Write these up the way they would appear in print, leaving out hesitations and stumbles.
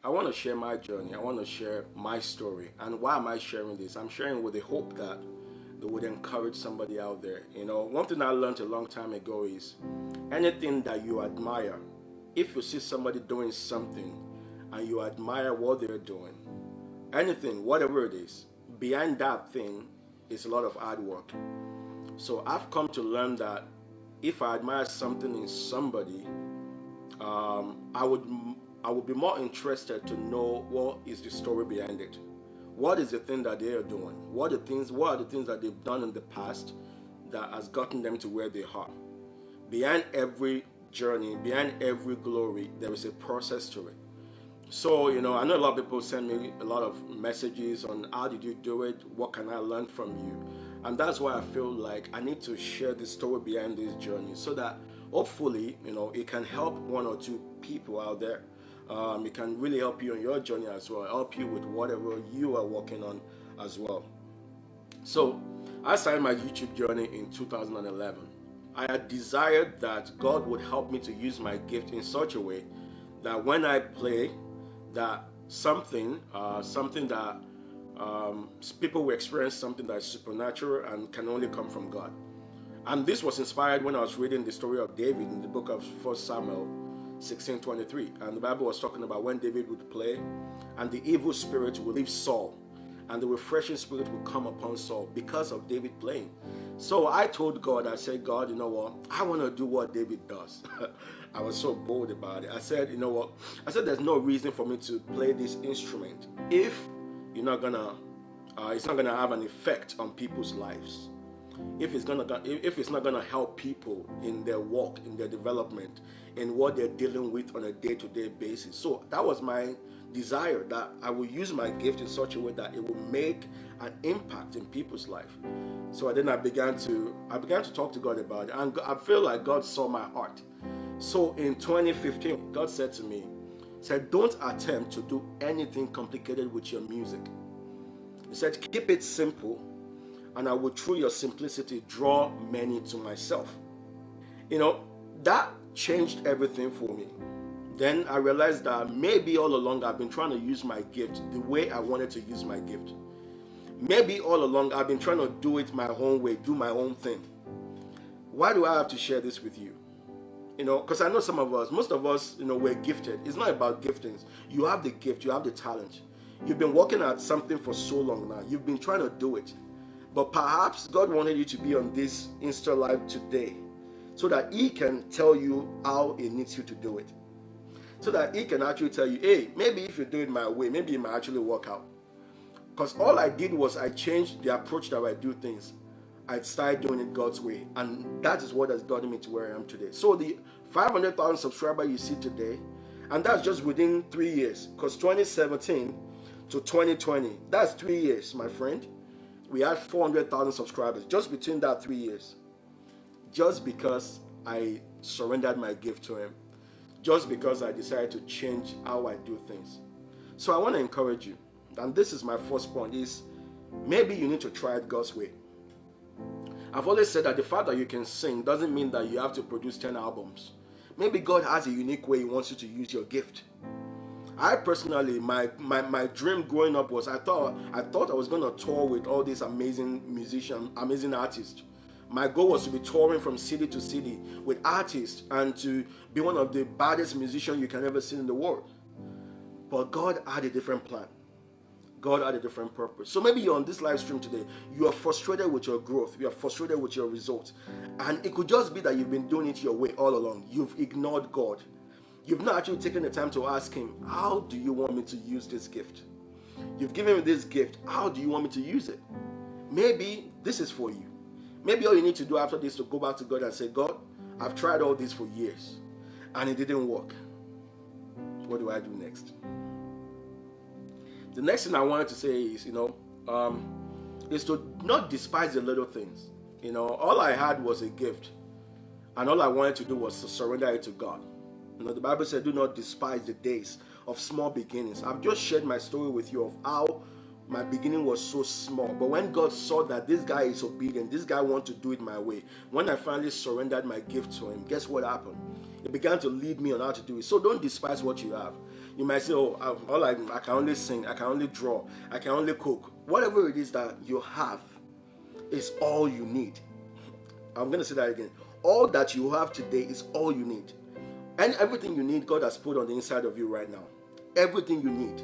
I want to share my journey. I want to share my story. And why am I sharing this? I'm sharing with the hope that it would encourage somebody out there. One thing I learned a long time ago is anything that you admire, if you see somebody doing something and you admire what they're doing, anything, whatever it is, behind that thing is a lot of hard work. So I've come to learn that if I admire something in somebody, I would be more interested to know what is the story behind it. What is the thing that they are doing? What are the things that they've done in the past that has gotten them to where they are? Behind every journey, behind every glory, there is a process to it. So, I know a lot of people send me a lot of messages on how did you do it? What can I learn from you? And that's why I feel like I need to share the story behind this journey so that hopefully, it can help one or two people out there. It can really help you on your journey as well, help you with whatever you are working on as well. So, I started my YouTube journey in 2011. I had desired that God would help me to use my gift in such a way that when I play, that something that people will experience something that is supernatural and can only come from God. And this was inspired when I was reading the story of David in the book of 1 Samuel 16:23. And the Bible was talking about when David would play and the evil spirit would leave Saul and the refreshing spirit would come upon Saul because of David playing. So I told God, I said, God, you know what? I want to do what David does. I was so bold about it. I said, you know what? I said, there's no reason for me to play this instrument if it's not gonna have an effect on people's lives. If it's not gonna help people in their walk, in their development, in what they're dealing with on a day-to-day basis. So that was my desire, that I will use my gift in such a way that it will make an impact in people's life. So then I began to talk to God about it, and I feel like God saw my heart. So in 2015, God said to me, don't attempt to do anything complicated with your music. He said, keep it simple, and I will through your simplicity draw many to myself. That changed everything for me. Then I realized that maybe all along I've been trying to use my gift the way I wanted to use my gift. Maybe all along I've been trying to do it my own way, do my own thing. Why do I have to share this with you? Because I know most of us, we're gifted. It's not about giftings. You have the gift, you have the talent. You've been working at something for so long now. You've been trying to do it. But perhaps God wanted you to be on this Insta Live today so that He can tell you how He needs you to do it. So that He can actually tell you, hey, maybe if you do it my way, maybe it might actually work out. Because all I did was I changed the approach that I do things. I started doing it God's way. And that is what has gotten me to where I am today. So the 500,000 subscribers you see today, and that's just within 3 years. Because 2017 to 2020, that's 3 years, my friend. We had 400,000 subscribers just between that 3 years. Just because I surrendered my gift to Him. Just because I decided to change how I do things. So I want to encourage you. And this is my first point, is maybe you need to try it God's way. I've always said that the fact that you can sing doesn't mean that you have to produce 10 albums. Maybe God has a unique way He wants you to use your gift. I personally, my dream growing up was I thought I was going to tour with all these amazing musicians, amazing artists. My goal was to be touring from city to city with artists and to be one of the baddest musicians you can ever see in the world. But God had a different plan. God had a different purpose. So maybe you're on this live stream today. You are frustrated with your growth. You are frustrated with your results. And it could just be that you've been doing it your way all along. You've ignored God. You've not actually taken the time to ask Him, how do you want me to use this gift? You've given me this gift. How do you want me to use it? Maybe this is for you. Maybe all you need to do after this is to go back to God and say, God, I've tried all this for years and it didn't work. What do I do next? The next thing I wanted to say is, is to not despise the little things. All I had was a gift, and all I wanted to do was to surrender it to God. The Bible said, do not despise the days of small beginnings. I've just shared my story with you of how my beginning was so small. But when God saw that this guy is obedient, this guy wants to do it my way, when I finally surrendered my gift to Him, guess what happened? It began to lead me on how to do it. So don't despise what you have. You might say, oh, I can only sing, I can only draw, I can only cook. Whatever it is that you have is all you need. I'm going to say that again. All that you have today is all you need. And everything you need, God has put on the inside of you right now. Everything you need.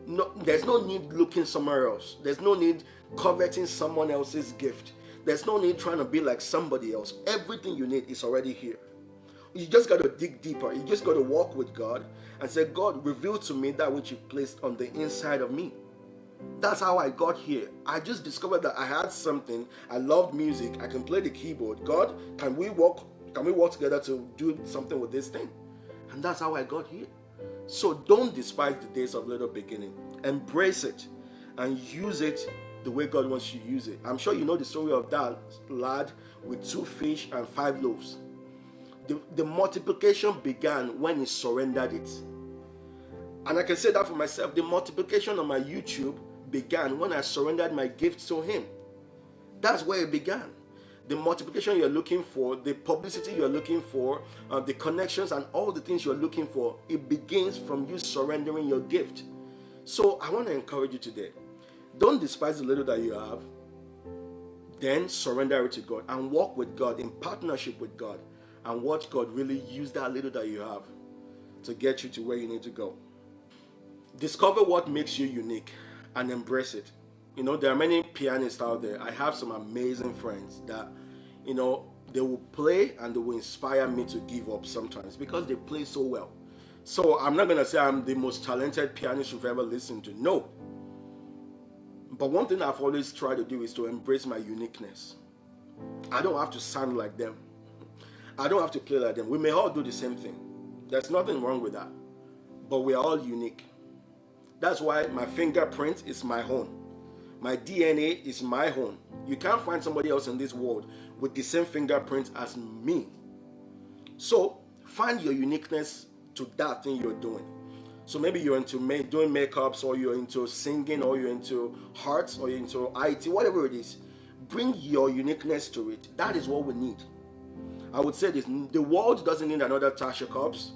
No, there's no need looking somewhere else. There's no need coveting someone else's gift. There's no need trying to be like somebody else. Everything you need is already here. You just got to dig deeper. You just got to walk with God and say, God, reveal to me that which you placed on the inside of me. That's how I got here. I just discovered that I had something. I loved music. I can play the keyboard. God, can we work together to do something with this thing? And that's how I got here. So don't despise the days of little beginning. Embrace it and use it the way God wants you to use it. I'm sure you know the story of that lad with 2 fish and 5 loaves. The multiplication began when he surrendered it. And I can say that for myself. The multiplication on my YouTube began when I surrendered my gift to him. That's where it began. The multiplication you're looking for, the publicity you're looking for, the connections and all the things you're looking for, it begins from you surrendering your gift. So I want to encourage you today. Don't despise the little that you have. Then surrender it to God and walk with God in partnership with God and watch God really use that little that you have to get you to where you need to go. Discover what makes you unique and embrace it. You know, there are many pianists out there. I have some amazing friends that, you know, they will play and they will inspire me to give up sometimes because they play so well. So I'm not going to say I'm the most talented pianist you've ever listened to. No. But one thing I've always tried to do is to embrace my uniqueness. I don't have to sound like them. I don't have to play like them. We may all do the same thing. There's nothing wrong with that. But we're all unique. That's why my fingerprint is my own. My DNA is my own. You can't find somebody else in this world with the same fingerprint as me. So find your uniqueness to that thing you're doing. So maybe you're into doing makeups, or you're into singing, or you're into arts, or you're into IT, whatever it is. Bring your uniqueness to it. That is what we need. I would say this, the world doesn't need another Tasha Cobbs.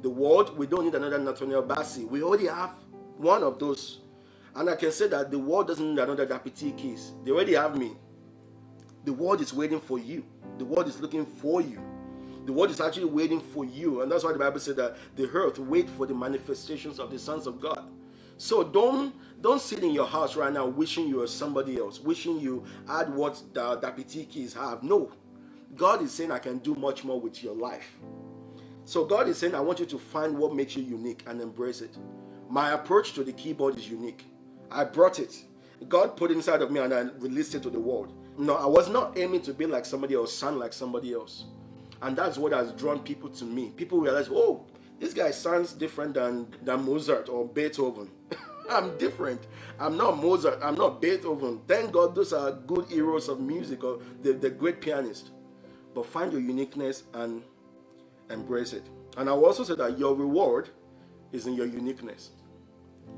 The world, we don't need another Nathaniel Bassey. We already have one of those. And I can say that the world doesn't need another Dapiti Keys. They already have me. The world is waiting for you. The world is looking for you. The world is actually waiting for you. And that's why the Bible said that the earth wait for the manifestations of the sons of God. So don't sit in your house right now wishing you are somebody else, wishing you had what the Dapiti Keys have. No. God is saying, I can do much more with your life. So God is saying, I want you to find what makes you unique and embrace it. My approach to the keyboard is unique. I brought it. God put it inside of me and I released it to the world. No, I was not aiming to be like somebody else, sound like somebody else. And that's what has drawn people to me. People realize, oh, this guy sounds different than Mozart or Beethoven. I'm different. I'm not Mozart. I'm not Beethoven. Thank God those are good heroes of music, or the great pianist. But find your uniqueness and embrace it. And I will also say that your reward is in your uniqueness.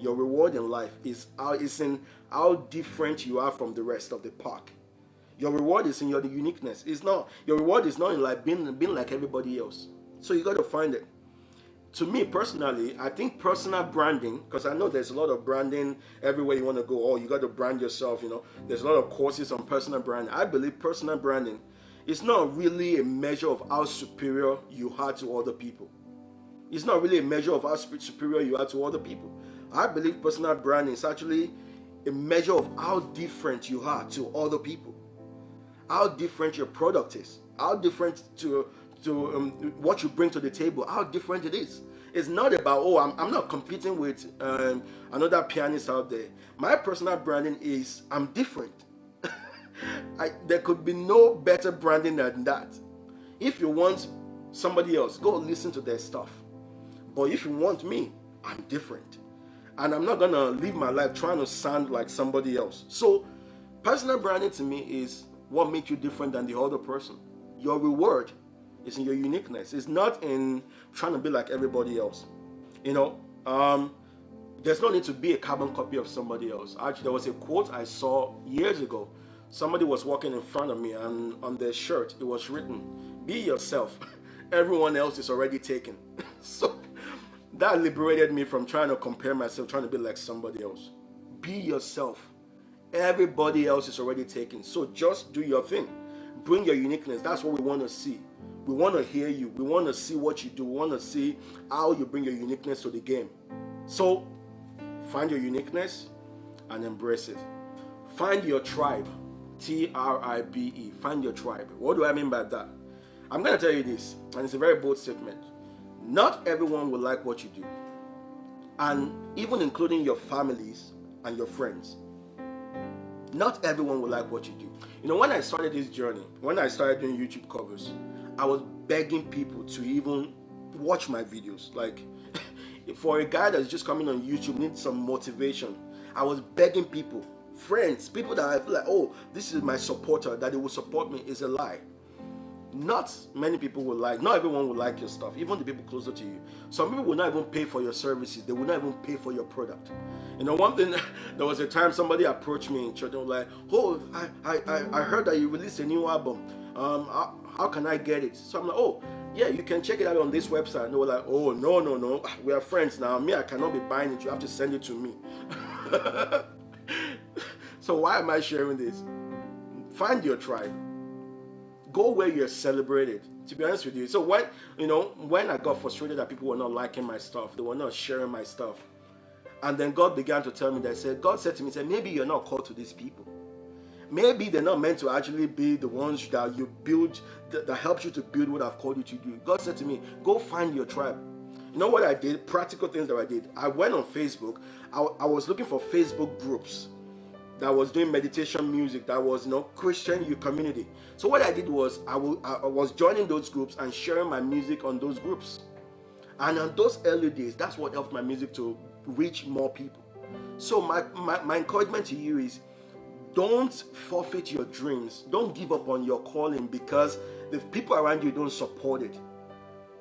Your reward in life is in how different you are from the rest of the pack. Your reward is in your uniqueness. Your reward is not in like being like everybody else. So you got to find it. To me personally, I think personal branding, because I know there's a lot of branding everywhere you want to go. Oh, you got to brand yourself. You know, there's a lot of courses on personal branding. I believe personal branding is not really a measure of how superior you are to other people. It's not really a measure of how superior you are to other people. I believe personal branding is actually a measure of how different you are to other people. How different your product is. How different to what you bring to the table. How different it is. It's not about, oh, I'm not competing with another pianist out there. My personal branding is, I'm different. There could be no better branding than that. If you want somebody else, go listen to their stuff. But if you want me, I'm different. And I'm not going to live my life trying to sound like somebody else. So personal branding to me is what makes you different than the other person. Your reward is in your uniqueness. It's not in trying to be like everybody else. You know, there's no need to be a carbon copy of somebody else. Actually, there was a quote I saw years ago. Somebody was walking in front of me, and on their shirt it was written, "Be yourself. Everyone else is already taken." So That liberated me from trying to compare myself, trying to be like somebody else. Be yourself. Everybody else is already taken. So just do your thing. Bring your uniqueness. That's what we want to see. We want to hear you. We want to see what you do. We want to see how you bring your uniqueness to the game. So find your uniqueness and embrace it. Find your tribe. TRIBE. Find your tribe. What do I mean by that? I'm going to tell you this, and it's a very bold statement. Not everyone will like what you do, and even including your families and your friends. Not everyone will like what you do. You know, when I started this journey, when I started doing YouTube covers, I was begging people to even watch my videos. Like, for a guy that's just coming on YouTube, needs some motivation. I was begging people, friends, people that I feel like, oh, this is my supporter, that they will support me, is a lie. Not many people will like, not everyone will like your stuff, even the people closer to you. Some people will not even pay for your services. They will not even pay for your product. You know, one thing, there was a time somebody approached me in church and was like, oh, I heard that you released a new album. How can I get it? So I'm like, oh, yeah, you can check it out on this website. And they were like, oh, no, we are friends now. Me, I cannot be buying it. You have to send it to me. So why am I sharing this? Find your tribe. Go where you're celebrated, to be honest with you. So when I got frustrated that people were not liking my stuff, they were not sharing my stuff, and then God began to tell me that, God said to me, maybe you're not called to these people. Maybe they're not meant to actually be the ones that you build, that helps you to build what I've called you to do. God said to me, go find your tribe. You know what I did? Practical things that I did. I went on Facebook. I was looking for Facebook groups that was doing meditation music, that was, Christian youth community. So what I did was I was joining those groups and sharing my music on those groups. And on those early days, that's what helped my music to reach more people. So my encouragement to you is, don't forfeit your dreams. Don't give up on your calling because the people around you don't support it.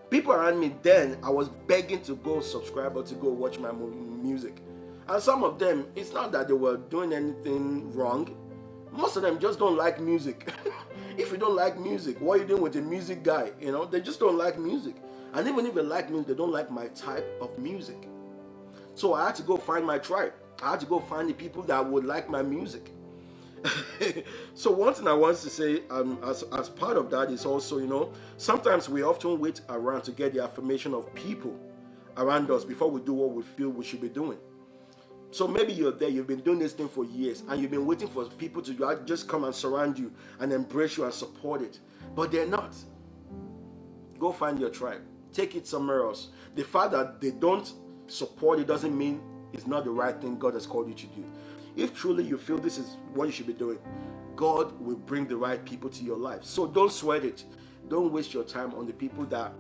People around me then, I was begging to go subscribe or to go watch my music. And some of them, it's not that they were doing anything wrong. Most of them just don't like music. If you don't like music, what are you doing with a music guy? They just don't like music. And even if they like music, they don't like my type of music. So I had to go find my tribe. I had to go find the people that would like my music. So one thing I want to say as part of that is also, sometimes we often wait around to get the affirmation of people around us before we do what we feel we should be doing. So maybe you're there, you've been doing this thing for years, and you've been waiting for people to just come and surround you and embrace you and support it. But they're not. Go find your tribe. Take it somewhere else. The fact that they don't support it doesn't mean it's not the right thing God has called you to do. If truly you feel this is what you should be doing, God will bring the right people to your life. So don't sweat it. Don't waste your time on the people that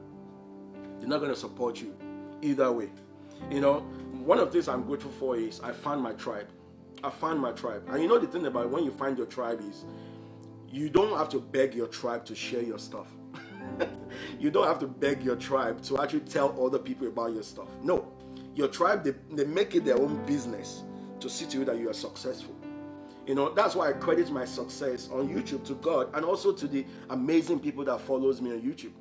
they're not going to support you either way. One of the things I'm grateful for is I found my tribe. I found my tribe. And the thing about when you find your tribe is you don't have to beg your tribe to share your stuff. You don't have to beg your tribe to actually tell other people about your stuff. No. Your tribe, they make it their own business to see to you that you are successful. That's why I credit my success on YouTube to God and also to the amazing people that follows me on YouTube.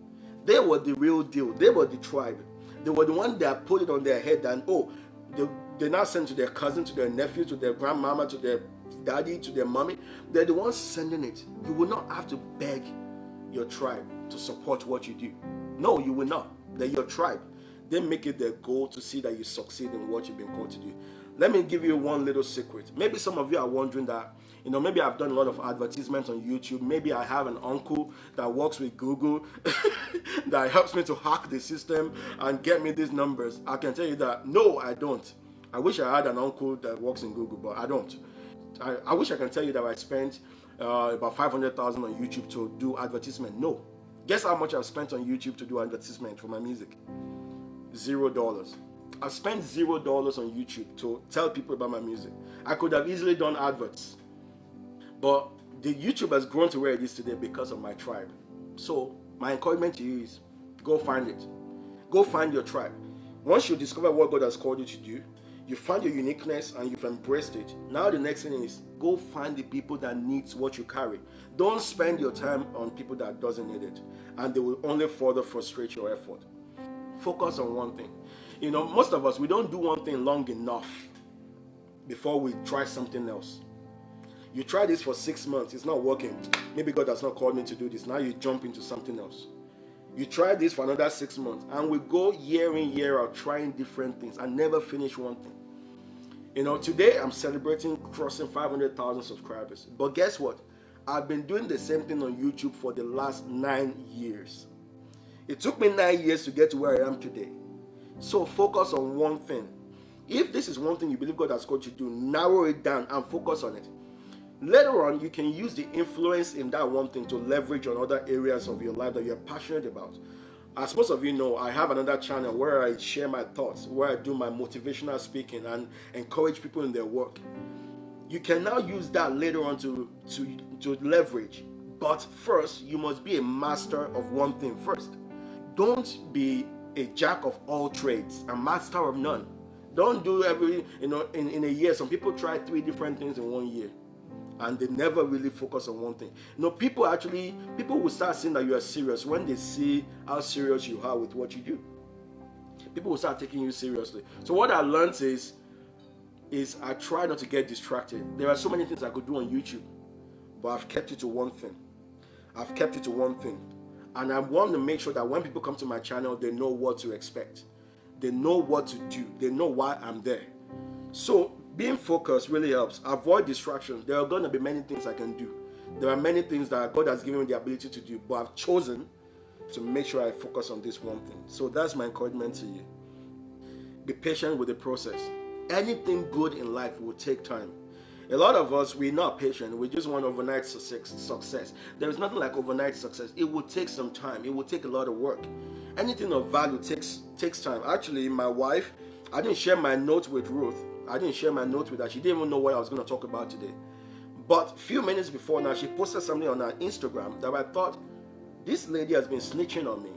They were the real deal. They were the tribe. They were the one that put it on their head and, they now send to their cousin, to their nephew, to their grandmama, to their daddy, to their mommy. They're the ones sending it. You will not have to beg your tribe to support what you do. No, you will not. They're your tribe. They make it their goal to see that you succeed in what you've been called to do. Let me give you one little secret. Maybe some of you are wondering that, maybe I've done a lot of advertisements on YouTube. Maybe I have an uncle that works with Google that helps me to hack the system and get me these numbers. I can tell you that, no, I don't. I wish I had an uncle that works in Google, but I don't. I wish I can tell you that I spent about $500,000 on YouTube to do advertisement. No. Guess how much I've spent on YouTube to do advertisement for my music? $0. I spent $0 on YouTube to tell people about my music. I could have easily done adverts. But the YouTube has grown to where it is today because of my tribe. So my encouragement to you is go find it. Go find your tribe. Once you discover what God has called you to do, you find your uniqueness and you've embraced it. Now the next thing is go find the people that needs what you carry. Don't spend your time on people that doesn't need it, and they will only further frustrate your effort. Focus on one thing. Most of us, we don't do one thing long enough before we try something else. You try this for 6 months, it's not working. Maybe God has not called me to do this. Now you jump into something else. You try this for another 6 months, and we go year in, year out trying different things and never finish one thing. Today I'm celebrating crossing 500,000 subscribers. But guess what? I've been doing the same thing on YouTube for the last 9 years. It took me 9 years to get to where I am today. So focus on one thing. If this is one thing you believe God has called you to do, narrow it down and focus on it. Later on, you can use the influence in that one thing to leverage on other areas of your life that you're passionate about. As most of you know, I have another channel where I share my thoughts, where I do my motivational speaking and encourage people in their work. You can now use that later on to leverage. But first, you must be a master of one thing first. Don't be a jack of all trades, a master of none. Don't do in a year. Some people try 3 different things in 1 year, and they never really focus on one thing. People will start seeing that you are serious when they see how serious you are with what you do. People will start taking you seriously. So what I learned is I try not to get distracted. There are so many things I could do on YouTube, but I've kept it to one thing. And I want to make sure that when people come to my channel, they know what to expect. They know what to do. They know why I'm there. So being focused really helps. Avoid distractions. There are going to be many things I can do. There are many things that God has given me the ability to do, but I've chosen to make sure I focus on this one thing. So that's my encouragement to you. Be patient with the process. Anything good in life will take time. A lot of us, we're not patient. We just want overnight success. There is nothing like overnight success. It will take some time. It will take a lot of work. Anything of value takes time. Actually, my wife, I didn't share my notes with Ruth. I didn't share my notes with her. She didn't even know what I was going to talk about today. But a few minutes before now, she posted something on her Instagram that I thought, this lady has been snitching on me.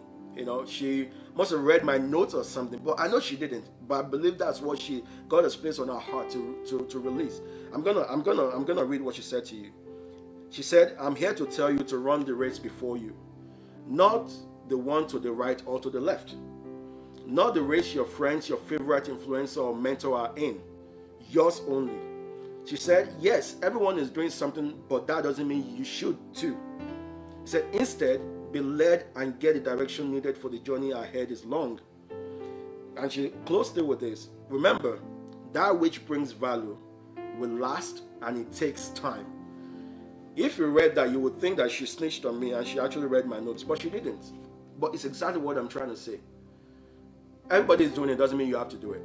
She must have read my notes or something, but I know she didn't. But I believe that's what God has placed on her heart to release. I'm gonna read what she said to you. She said, "I'm here to tell you to run the race before you, not the one to the right or to the left, not the race your friends, your favorite influencer or mentor are in, yours only." She said, "Yes, everyone is doing something, but that doesn't mean you should too." She said, "Instead, be led and get the direction needed, for the journey ahead is long." And she closed it with this: "Remember, that which brings value will last, and it takes time." If you read that, you would think that she snitched on me and she actually read my notes, but she didn't. But it's exactly what I'm trying to say. Everybody's doing it, doesn't mean you have to do it.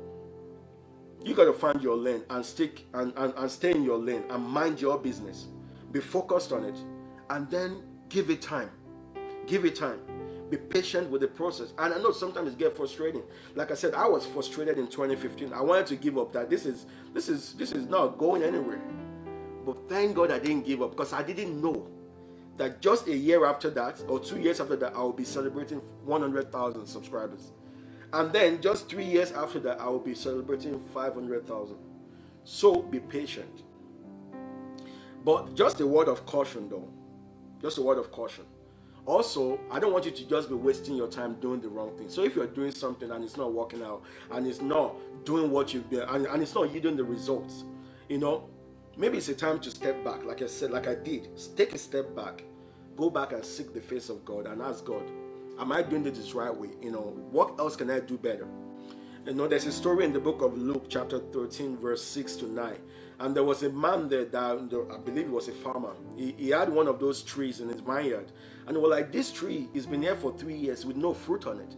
You got to find your lane and stick and stay in your lane and mind your business. Be focused on it, and then give it time. Give it time. Be patient with the process. And I know sometimes it gets frustrating. Like I said, I was frustrated in 2015. I wanted to give up. That this is not going anywhere. But thank God I didn't give up, because I didn't know that just a year after that, or 2 years after that, I will be celebrating 100,000 subscribers. And then just 3 years after that, I will be celebrating 500,000. So be patient. But just a word of caution though. Just a word of caution. Also, I don't want you to just be wasting your time doing the wrong thing. So if you're doing something and it's not working out, and it's not doing what you've been, and it's not yielding the results, maybe it's a time to step back. Like I said, like I did, take a step back, go back and seek the face of God and ask God, am I doing this right way? What else can I do better? There's a story in the book of Luke, chapter 13, verse 6 to 9. And there was a man there that I believe he was a farmer. He had one of those trees in his vineyard. And they were like, this tree has been here for 3 years with no fruit on it.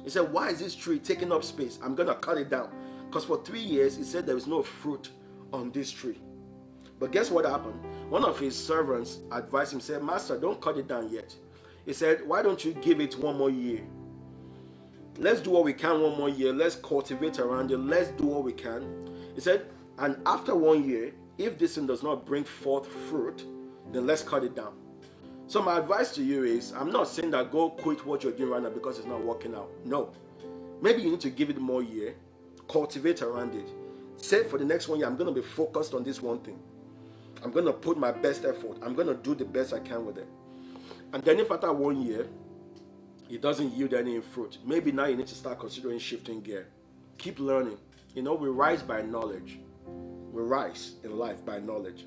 He said, why is this tree taking up space? I'm going to cut it down. Because for 3 years, he said there is no fruit on this tree. But guess what happened? One of his servants advised him, said, Master, don't cut it down yet. He said, why don't you give it 1 more year? Let's do what we can 1 more year. Let's cultivate around it. Let's do what we can. He said, and after 1 year, if this thing does not bring forth fruit, then let's cut it down. So my advice to you is, I'm not saying that go quit what you're doing right now because it's not working out. No. Maybe you need to give it more year, cultivate around it. Say for the next 1 year, I'm going to be focused on this one thing. I'm going to put my best effort. I'm going to do the best I can with it. And then if after 1 year, it doesn't yield any fruit, maybe now you need to start considering shifting gear. Keep learning. You know, we rise by knowledge. We rise in life by knowledge.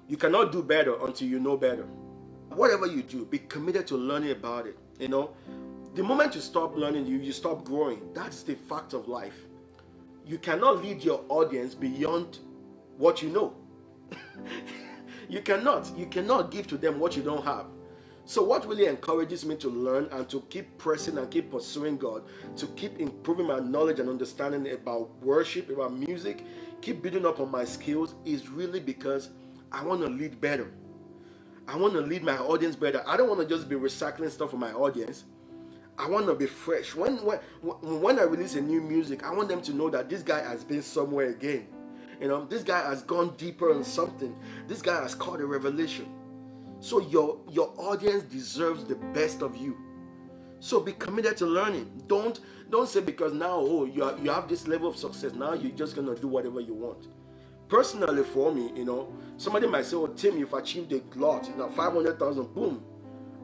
You cannot do better until you know better. Whatever you do, be committed to learning about it. You know, the moment you stop learning, you stop growing. That's the fact of life. You cannot lead your audience beyond what you know. You cannot give to them what you don't have. So what really encourages me to learn and to keep pressing and keep pursuing God, to keep improving my knowledge and understanding about worship, about music, keep building up on my skills, is really because I want to lead better. I want to lead my audience better. I don't want to just be recycling stuff for my audience. I want to be fresh. When I release a new music, I want them to know that this guy has been somewhere again. You know, this guy has gone deeper on something. This guy has caught a revelation. So your audience deserves the best of you. So be committed to learning. Don't say because now you have this level of success, now you're just gonna do whatever you want. Personally, for me, you know, somebody might say, "Oh, Tim, you've achieved a lot. You know, 500,000, boom."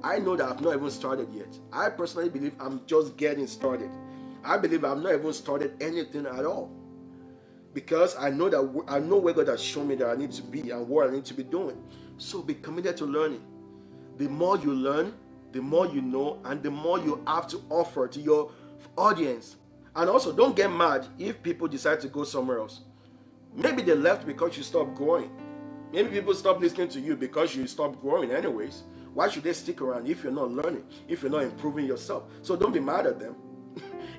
I know that I've not even started yet. I personally believe I'm just getting started. I believe I've not even started anything at all, because I know where God has shown me that I need to be and what I need to be doing. So be committed to learning. The more you learn, the more you know, and the more you have to offer to your audience. And also, don't get mad if people decide to go somewhere else. Maybe they left because you stopped growing. Maybe people stop listening to you because you stopped growing anyways. Why should they stick around if you're not learning, if you're not improving yourself? So don't be mad at them.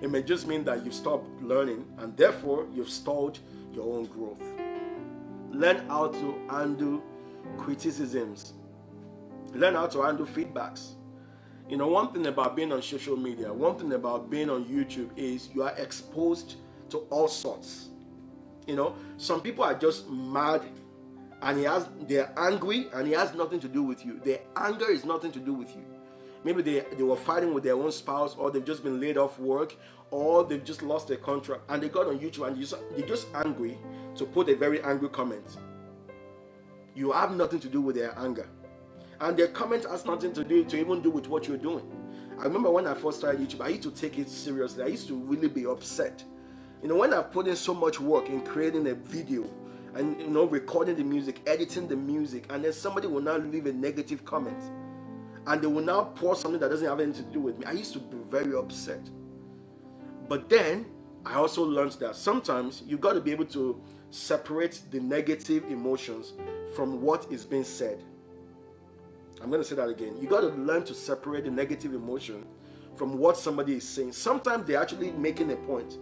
It may just mean that you've stopped learning and therefore you've stalled your own growth. Learn how to handle criticisms. Learn how to handle feedbacks. You know, one thing about being on social media, one thing about being on YouTube is you are exposed to all sorts. You know, some people are just mad and they're angry and it has nothing to do with you. Their anger is nothing to do with you. Maybe they were fighting with their own spouse, or they've just been laid off work, or they've just lost their contract and they got on YouTube and they're just angry to put a very angry comment. You have nothing to do with their anger. And their comment has nothing to even do with what you're doing. I remember when I first started YouTube, I used to take it seriously. I used to really be upset. You know, when I've put in so much work in creating a video and, you know, recording the music, editing the music, and then somebody will now leave a negative comment and they will now pour something that doesn't have anything to do with me, I used to be very upset. But then I also learned that sometimes you got to be able to separate the negative emotions from what is being said. I'm going to say that again. You got to learn to separate the negative emotion from what somebody is saying. Sometimes they're actually making a point,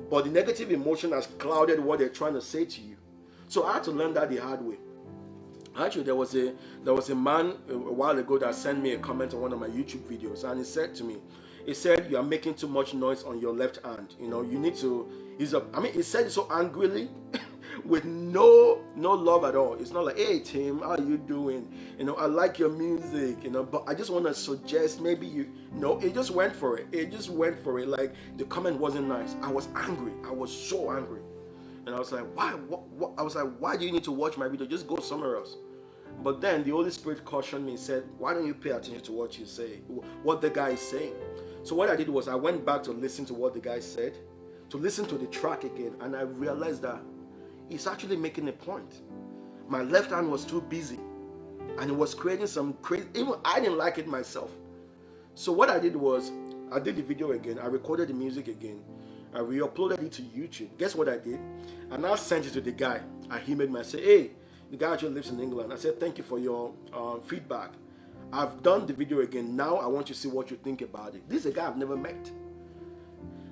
but the negative emotion has clouded what they're trying to say to you. So I had to learn that the hard way. Actually, there was a man a while ago that sent me a comment on one of my YouTube videos, and he said to me, he said, "You are making too much noise on your left hand. You know, you need to." He said it so angrily, with no love at all. It's not like, "Hey Tim, how are you doing? You know, I like your music. You know, but I just want to suggest maybe you." No, it just went for it. It just went for it. Like the comment wasn't nice. I was angry. I was so angry. And I was like, why? What? I was like, why do you need to watch my video? Just go somewhere else. But then the Holy Spirit cautioned me and said, why don't you pay attention to what you say, what the guy is saying? So what I did was I went back to listen to what the guy said, to listen to the track again, and I realized that he's actually making a point. My left hand was too busy, and it was creating some crazy, even I didn't like it myself. So what I did was, I did the video again, I recorded the music again, I re-uploaded it to YouTube. Guess what I did? I now sent it to the guy, and he made me say, "Hey, the guy actually lives in England." I said, "Thank you for your feedback. I've done the video again. Now I want you to see what you think about it." This is a guy I've never met.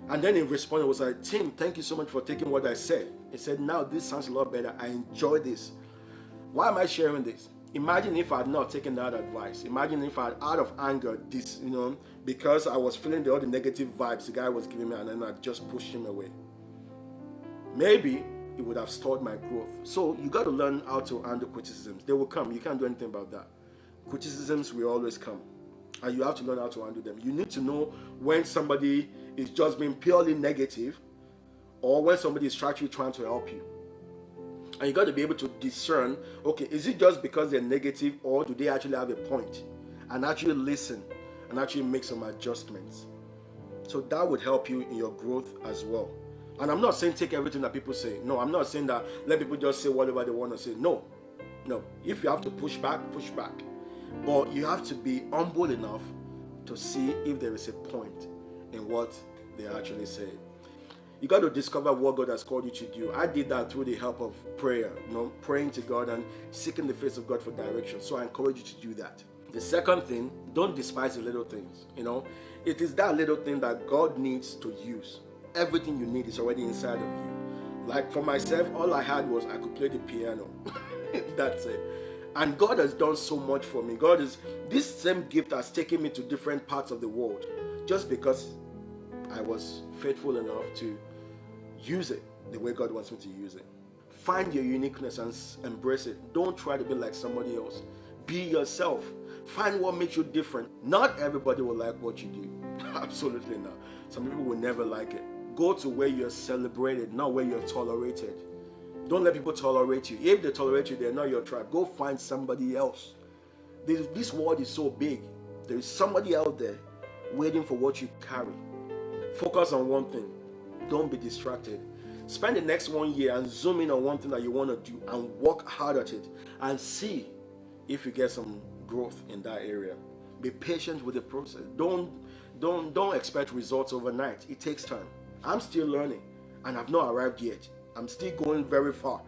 And then in response, I was like, "Tim, thank you so much for taking what I said." He said, "Now this sounds a lot better. I enjoy this. Why am I sharing this? Imagine if I had not taken that advice. Imagine if I had, out of anger, because I was feeling all the negative vibes the guy was giving me, and then I just pushed him away. Maybe it would have stalled my growth." So you got to learn how to handle criticisms. They will come. You can't do anything about that. Criticisms will always come, and you have to learn how to handle them. You need to know when somebody is just being purely negative, or when somebody is actually trying to help you. And you got to be able to discern, okay, is it just because they're negative, or do they actually have a point? And actually listen and actually make some adjustments. So that would help you in your growth as well. And I'm not saying take everything that people say. No, I'm not saying that let people just say whatever they want to say. No. No. If you have to push back, push back. But you have to be humble enough to see if there is a point in what they actually say. You got to discover what God has called you to do. I did that through the help of prayer, praying to God and seeking the face of God for direction. So I encourage you to do that. The second thing, don't despise the little things. It is that little thing that God needs to use. Everything you need is already inside of you. Like for myself, all I had was I could play the piano. That's it. And God has done so much for me. This same gift has taken me to different parts of the world just because I was faithful enough to use it the way God wants me to use it. Find your uniqueness and embrace it. Don't try to be like somebody else. Be yourself. Find what makes you different. Not everybody will like what you do. Absolutely not. Some people will never like it. Go to where you're celebrated, not where you're tolerated. Don't let people tolerate you. If they tolerate you, they're not your tribe. Go find somebody else. This world is so big. There is somebody out there waiting for what you carry. Focus on one thing. Don't be distracted. Spend the next 1 year and zoom in on one thing that you want to do and work hard at it and see if you get some growth in that area. Be patient with the process. Don't expect results overnight. It takes time. I'm still learning and I've not arrived yet. I'm still going very far.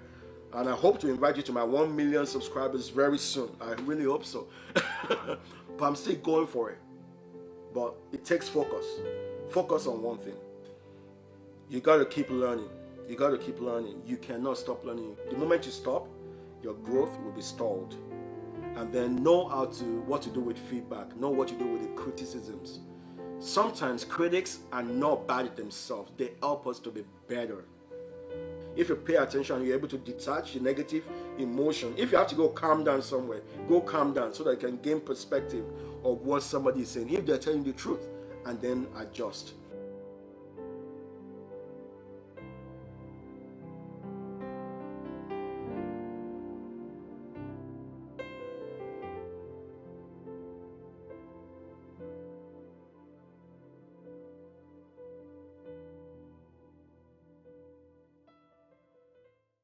And I hope to invite you to my 1 million subscribers very soon. I really hope so. But I'm still going for it. But it takes focus. Focus on one thing. You got to keep learning. You got to keep learning. You cannot stop learning. The moment you stop, your growth will be stalled. And then know what to do with feedback. Know what to do with the criticisms. Sometimes critics are not bad at themselves. They help us to be better. If you pay attention, you're able to detach the negative emotion. If you have to go calm down somewhere, go calm down so that you can gain perspective of what somebody is saying. If they're telling the truth, and then adjust.